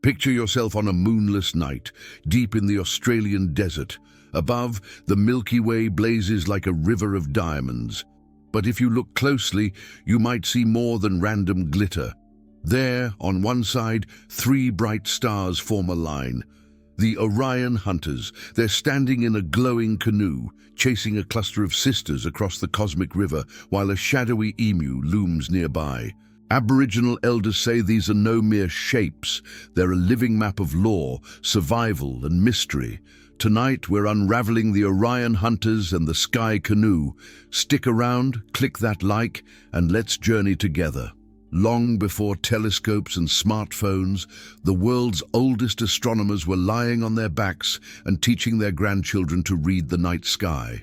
Picture yourself on a moonless night, deep in the Australian desert. Above, the Milky Way blazes like a river of diamonds. But if you look closely, you might see more than random glitter. There, on one side, 3 bright stars form a line. The Orion hunters. They're standing in a glowing canoe, chasing a cluster of sisters across the cosmic river, while a shadowy emu looms nearby. Aboriginal elders say these are no mere shapes. They're a living map of lore, survival, and mystery. Tonight, we're unraveling the Orion hunters and the Sky Canoe. Stick around, click that like, and let's journey together. Long before telescopes and smartphones, the world's oldest astronomers were lying on their backs and teaching their grandchildren to read the night sky.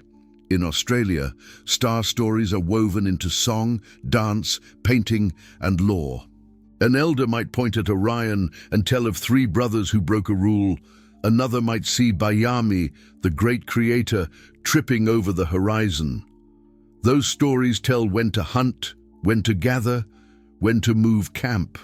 In Australia, star stories are woven into song, dance, painting, and lore. An elder might point at Orion and tell of 3 brothers who broke a rule. Another might see Bayami, the great creator, tripping over the horizon. Those stories tell when to hunt, when to gather, when to move camp.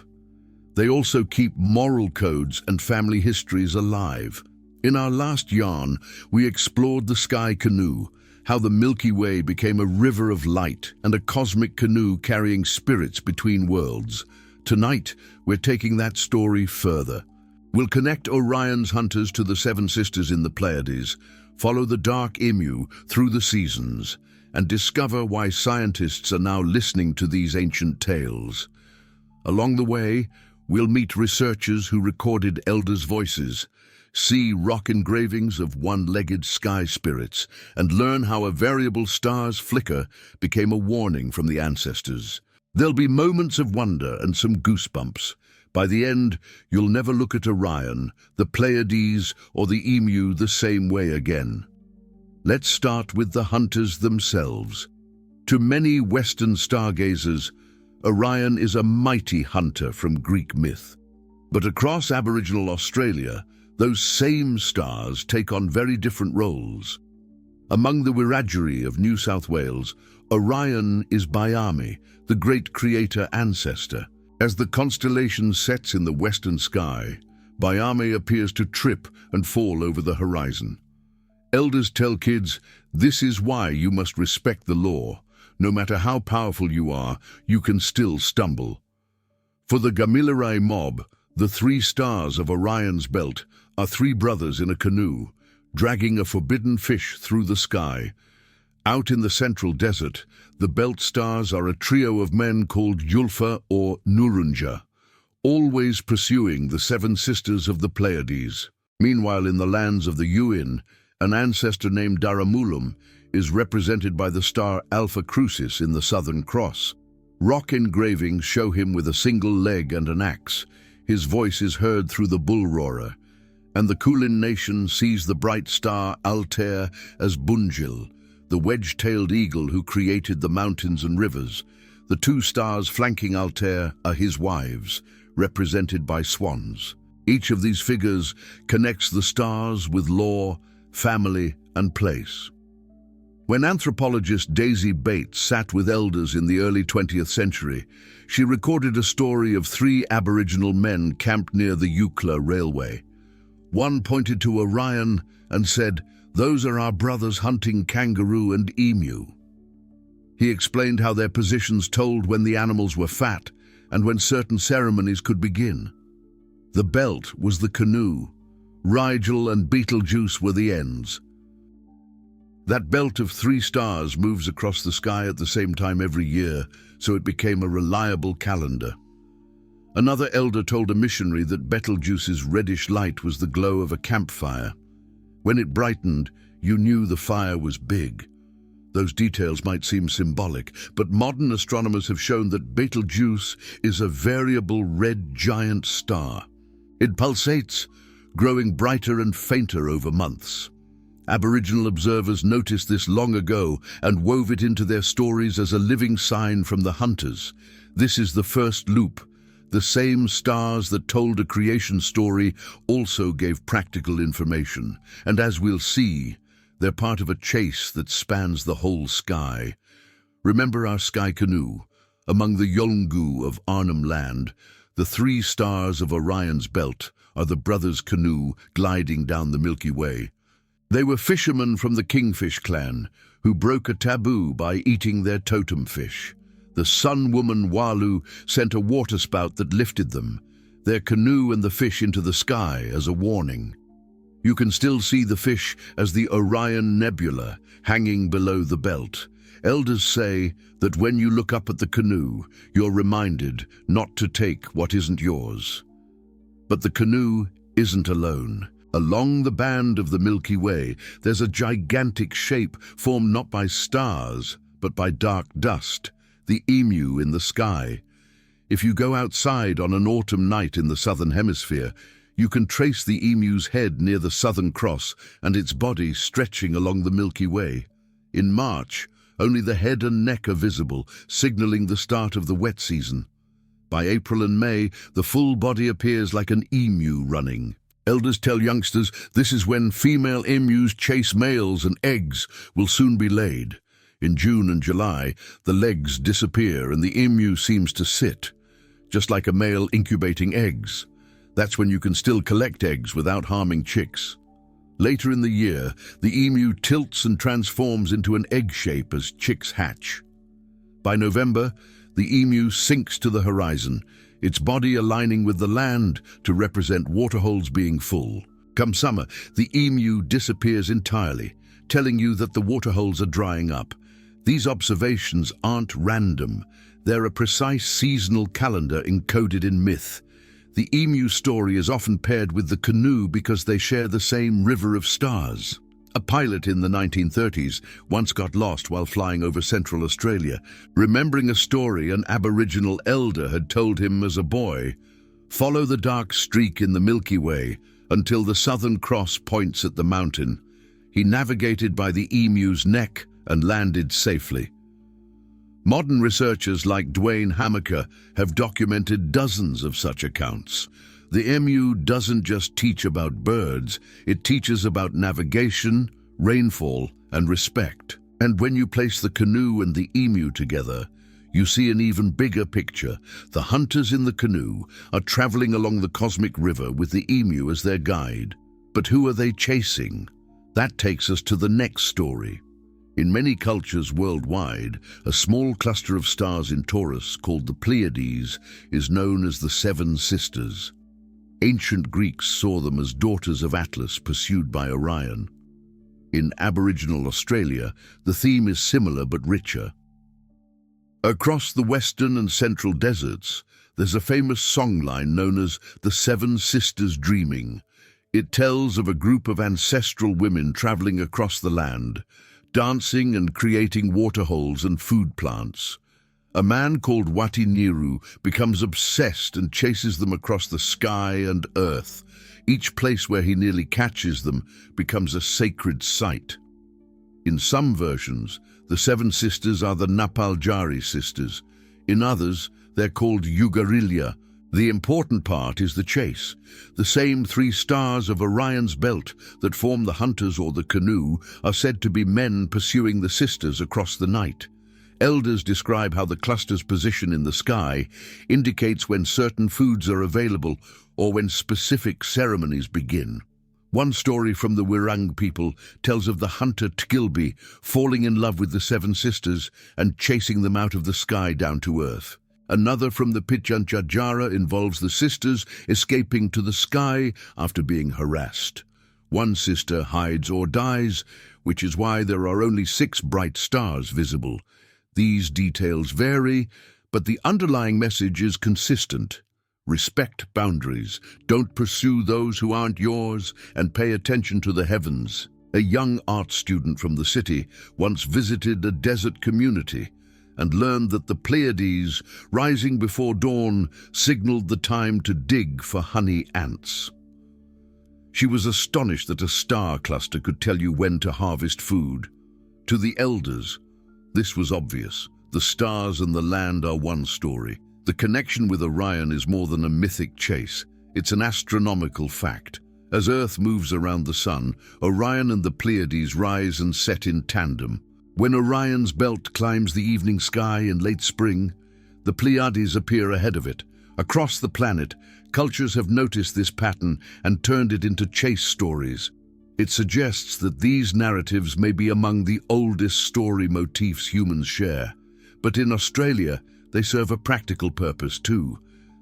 They also keep moral codes and family histories alive. In our last yarn, we explored the Sky Canoe, how the Milky Way became a river of light and a cosmic canoe carrying spirits between worlds. Tonight, we're taking that story further. We'll connect Orion's hunters to the 7 sisters in the Pleiades, follow the dark emu through the seasons, and discover why scientists are now listening to these ancient tales. Along the way, we'll meet researchers who recorded elders' voices, see rock engravings of one-legged sky spirits, and learn how a variable star's flicker became a warning from the ancestors. There'll be moments of wonder and some goosebumps. By the end, you'll never look at Orion, the Pleiades, or the emu the same way again. Let's start with the hunters themselves. To many Western stargazers, Orion is a mighty hunter from Greek myth. But across Aboriginal Australia, those same stars take on very different roles. Among the Wiradjuri of New South Wales, Orion is Bayami, the great creator ancestor. As the constellation sets in the western sky, Bayami appears to trip and fall over the horizon. Elders tell kids, this is why you must respect the law. No matter how powerful you are, you can still stumble. For the Gamilaroi mob, the 3 stars of Orion's belt are 3 brothers in a canoe, dragging a forbidden fish through the sky. Out in the central desert, the belt stars are a trio of men called Yulfa or Nurunja, always pursuing the 7 sisters of the Pleiades. Meanwhile, in the lands of the Yuin, an ancestor named Daramulum is represented by the star Alpha Crucis in the Southern Cross. Rock engravings show him with a single leg and an axe. His voice is heard through the bull roarer. And the Kulin nation sees the bright star Altair as Bunjil, the wedge-tailed eagle who created the mountains and rivers. The 2 stars flanking Altair are his wives, represented by swans. Each of these figures connects the stars with lore, family, and place. When anthropologist Daisy Bates sat with elders in the early 20th century, she recorded a story of 3 Aboriginal men camped near the Eucla Railway. One pointed to Orion and said, "Those are our brothers hunting kangaroo and emu." He explained how their positions told when the animals were fat and when certain ceremonies could begin. The belt was the canoe. Rigel and Betelgeuse were the ends. That belt of 3 stars moves across the sky at the same time every year, so it became a reliable calendar. Another elder told a missionary that Betelgeuse's reddish light was the glow of a campfire. When it brightened, you knew the fire was big. Those details might seem symbolic, but modern astronomers have shown that Betelgeuse is a variable red giant star. It pulsates, growing brighter and fainter over months. Aboriginal observers noticed this long ago and wove it into their stories as a living sign from the hunters. This is the first loop. The same stars that told a creation story also gave practical information, and as we'll see, they're part of a chase that spans the whole sky. Remember our Sky Canoe? Among the Yolngu of Arnhem Land, the 3 stars of Orion's belt, are the brothers Canoe gliding down the Milky Way. They were fishermen from the Kingfish clan who broke a taboo by eating their totem fish. The sun woman Walu sent a waterspout that lifted them, their canoe and the fish into the sky as a warning. You can still see the fish as the Orion Nebula hanging below the belt. Elders say that when you look up at the canoe, you're reminded not to take what isn't yours. But the canoe isn't alone. Along the band of the Milky Way, there's a gigantic shape formed not by stars, but by dark dust, the emu in the sky. If you go outside on an autumn night in the southern hemisphere, you can trace the emu's head near the Southern Cross and its body stretching along the Milky Way. In March, only the head and neck are visible, signaling the start of the wet season. By April and May, the full body appears like an emu running. Elders tell youngsters this is when female emus chase males and eggs will soon be laid. In June and July, the legs disappear and the emu seems to sit, just like a male incubating eggs. That's when you can still collect eggs without harming chicks. Later in the year, the emu tilts and transforms into an egg shape as chicks hatch. By November, the emu sinks to the horizon, its body aligning with the land to represent waterholes being full. Come summer, the emu disappears entirely, telling you that the waterholes are drying up. These observations aren't random. They're a precise seasonal calendar encoded in myth. The emu story is often paired with the canoe because they share the same river of stars. A pilot in the 1930s once got lost while flying over Central Australia, remembering a story an Aboriginal elder had told him as a boy. Follow the dark streak in the Milky Way until the Southern Cross points at the mountain. He navigated by the emu's neck and landed safely. Modern researchers like Dwayne Hamaker have documented dozens of such accounts. The emu doesn't just teach about birds, it teaches about navigation, rainfall, and respect. And when you place the canoe and the emu together, you see an even bigger picture. The hunters in the canoe are traveling along the cosmic river with the emu as their guide. But who are they chasing? That takes us to the next story. In many cultures worldwide, a small cluster of stars in Taurus called the Pleiades is known as the Seven Sisters. Ancient Greeks saw them as daughters of Atlas pursued by Orion. In Aboriginal Australia, the theme is similar but richer. Across the western and central deserts, there's a famous songline known as the Seven Sisters Dreaming. It tells of a group of ancestral women traveling across the land, dancing and creating waterholes and food plants. A man called Wati Niru becomes obsessed and chases them across the sky and earth. Each place where he nearly catches them becomes a sacred site. In some versions, the Seven Sisters are the Napaljari sisters. In others, they're called Ugarilya. The important part is the chase. The same 3 stars of Orion's belt that form the hunters or the canoe are said to be men pursuing the sisters across the night. Elders describe how the cluster's position in the sky indicates when certain foods are available or when specific ceremonies begin. One story from the Wirang people tells of the hunter Tgilby falling in love with the Seven Sisters and chasing them out of the sky down to earth. Another from the Pitjantjatjara involves the sisters escaping to the sky after being harassed. One sister hides or dies, which is why there are only 6 bright stars visible. These details vary, but the underlying message is consistent. Respect boundaries, don't pursue those who aren't yours, and pay attention to the heavens. A young art student from the city once visited a desert community and learned that the Pleiades, rising before dawn, signaled the time to dig for honey ants. She was astonished that a star cluster could tell you when to harvest food. To the elders, this was obvious. The stars and the land are one story. The connection with Orion is more than a mythic chase. It's an astronomical fact. As Earth moves around the sun, Orion and the Pleiades rise and set in tandem. When Orion's belt climbs the evening sky in late spring, the Pleiades appear ahead of it. Across the planet, Cultures have noticed this pattern and turned it into chase stories. It suggests that these narratives may be among the oldest story motifs humans share. But in Australia, they serve a practical purpose too.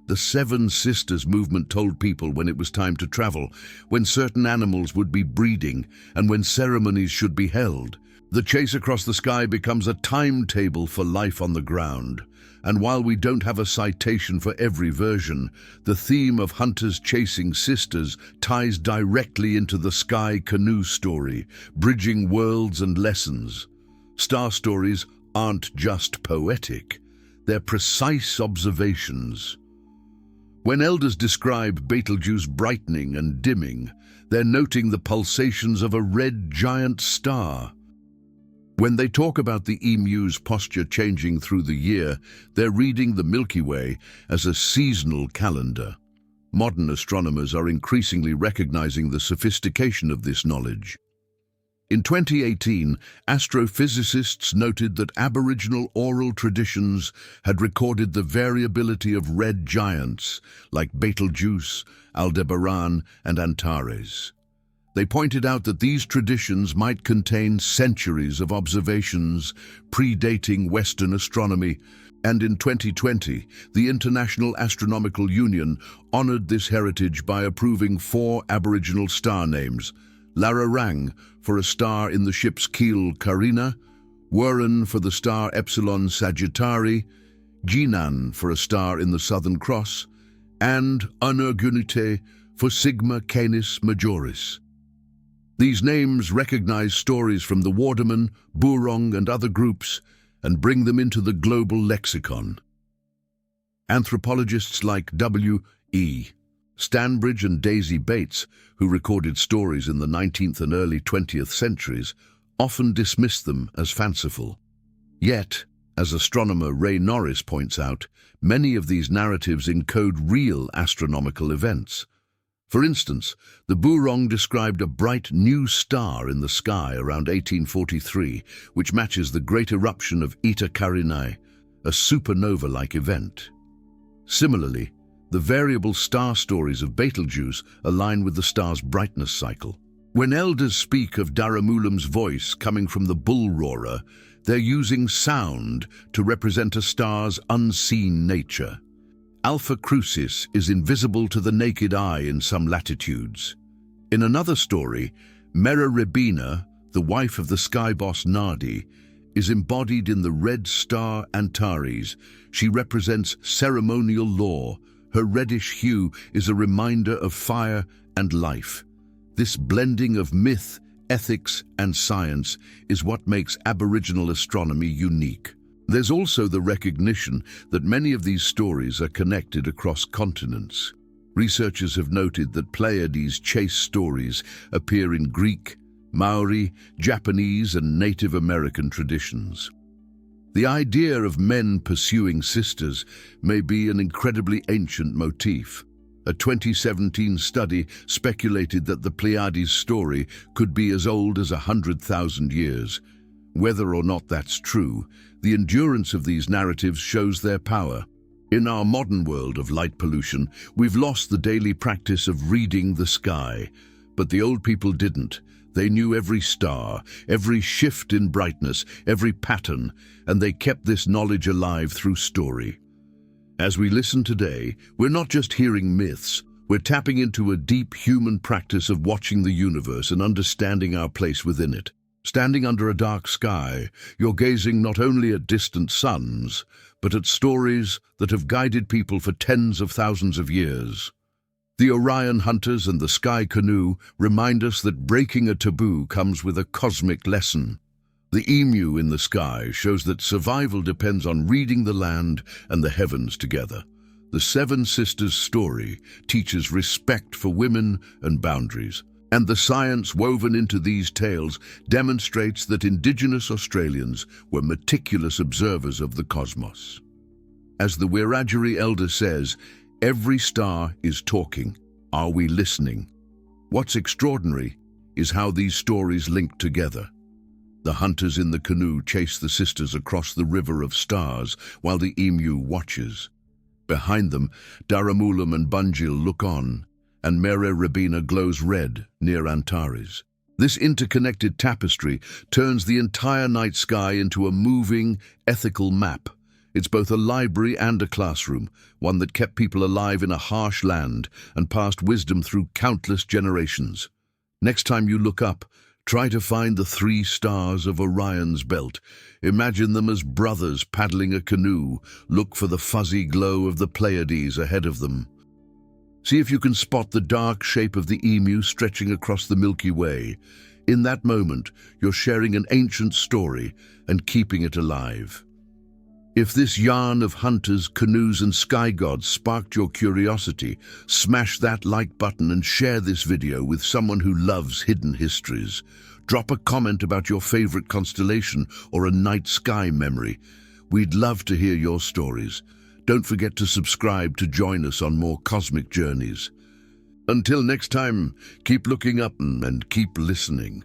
The Seven Sisters movement told people when it was time to travel, when certain animals would be breeding, and when ceremonies should be held. The chase across the sky becomes a timetable for life on the ground. And while we don't have a citation for every version, the theme of hunters chasing sisters ties directly into the Sky Canoe story, bridging worlds and lessons. Star stories aren't just poetic, they're precise observations. When elders describe Betelgeuse brightening and dimming, they're noting the pulsations of a red giant star. When they talk about the emu's posture changing through the year, they're reading the Milky Way as a seasonal calendar. Modern astronomers are increasingly recognizing the sophistication of this knowledge. In 2018, astrophysicists noted that Aboriginal oral traditions had recorded the variability of red giants like Betelgeuse, Aldebaran, and Antares. They pointed out that these traditions might contain centuries of observations predating Western astronomy, and in 2020, the International Astronomical Union honored this heritage by approving 4 Aboriginal star names: Lararang for a star in the ship's keel Carina, Wuran for the star Epsilon Sagittari, Jinan for a star in the Southern Cross, and Unurgunite for Sigma Canis Majoris. These names recognize stories from the Wardaman, Burong, and other groups and bring them into the global lexicon. Anthropologists like W.E. Stanbridge and Daisy Bates, who recorded stories in the 19th and early 20th centuries, often dismissed them as fanciful. Yet, as astronomer Ray Norris points out, many of these narratives encode real astronomical events. For instance, the Burong described a bright new star in the sky around 1843, which matches the great eruption of Eta Carinae, a supernova-like event. Similarly, the variable star stories of Betelgeuse align with the star's brightness cycle. When elders speak of Daramulum's voice coming from the bull roarer, they're using sound to represent a star's unseen nature. Alpha Crucis is invisible to the naked eye in some latitudes. In another story, Meraribina, the wife of the sky boss Nadi, is embodied in the red star Antares. She represents ceremonial law. Her reddish hue is a reminder of fire and life. This blending of myth, ethics, and science is what makes Aboriginal astronomy unique. There's also the recognition that many of these stories are connected across continents. Researchers have noted that Pleiades chase stories appear in Greek, Maori, Japanese, and Native American traditions. The idea of men pursuing sisters may be an incredibly ancient motif. A 2017 study speculated that the Pleiades story could be as old as 100,000 years. Whether or not that's true, the endurance of these narratives shows their power. In our modern world of light pollution, we've lost the daily practice of reading the sky. But the old people didn't. They knew every star, every shift in brightness, every pattern, and they kept this knowledge alive through story. As we listen today, we're not just hearing myths, we're tapping into a deep human practice of watching the universe and understanding our place within it. Standing under a dark sky, you're gazing not only at distant suns, but at stories that have guided people for tens of thousands of years. The Orion hunters and the Sky Canoe remind us that breaking a taboo comes with a cosmic lesson. The emu in the sky shows that survival depends on reading the land and the heavens together. The Seven Sisters story teaches respect for women and boundaries, and the science woven into these tales demonstrates that Indigenous Australians were meticulous observers of the cosmos. As the Wiradjuri elder says, every star is talking. Are we listening? What's extraordinary is how these stories link together. The hunters in the canoe chase the sisters across the river of stars while the emu watches. Behind them, Daramulam and Bunjil look on, and Mere Rabina glows red near Antares. This interconnected tapestry turns the entire night sky into a moving, ethical map. It's both a library and a classroom, one that kept people alive in a harsh land and passed wisdom through countless generations. Next time you look up, try to find the 3 stars of Orion's belt. Imagine them as brothers paddling a canoe. Look for the fuzzy glow of the Pleiades ahead of them. See if you can spot the dark shape of the emu stretching across the Milky Way. In that moment, you're sharing an ancient story and keeping it alive. If this yarn of hunters, canoes and sky gods sparked your curiosity, smash that like button and share this video with someone who loves hidden histories. Drop a comment about your favorite constellation or a night sky memory. We'd love to hear your stories. Don't forget to subscribe to join us on more cosmic journeys. Until next time, keep looking up and keep listening.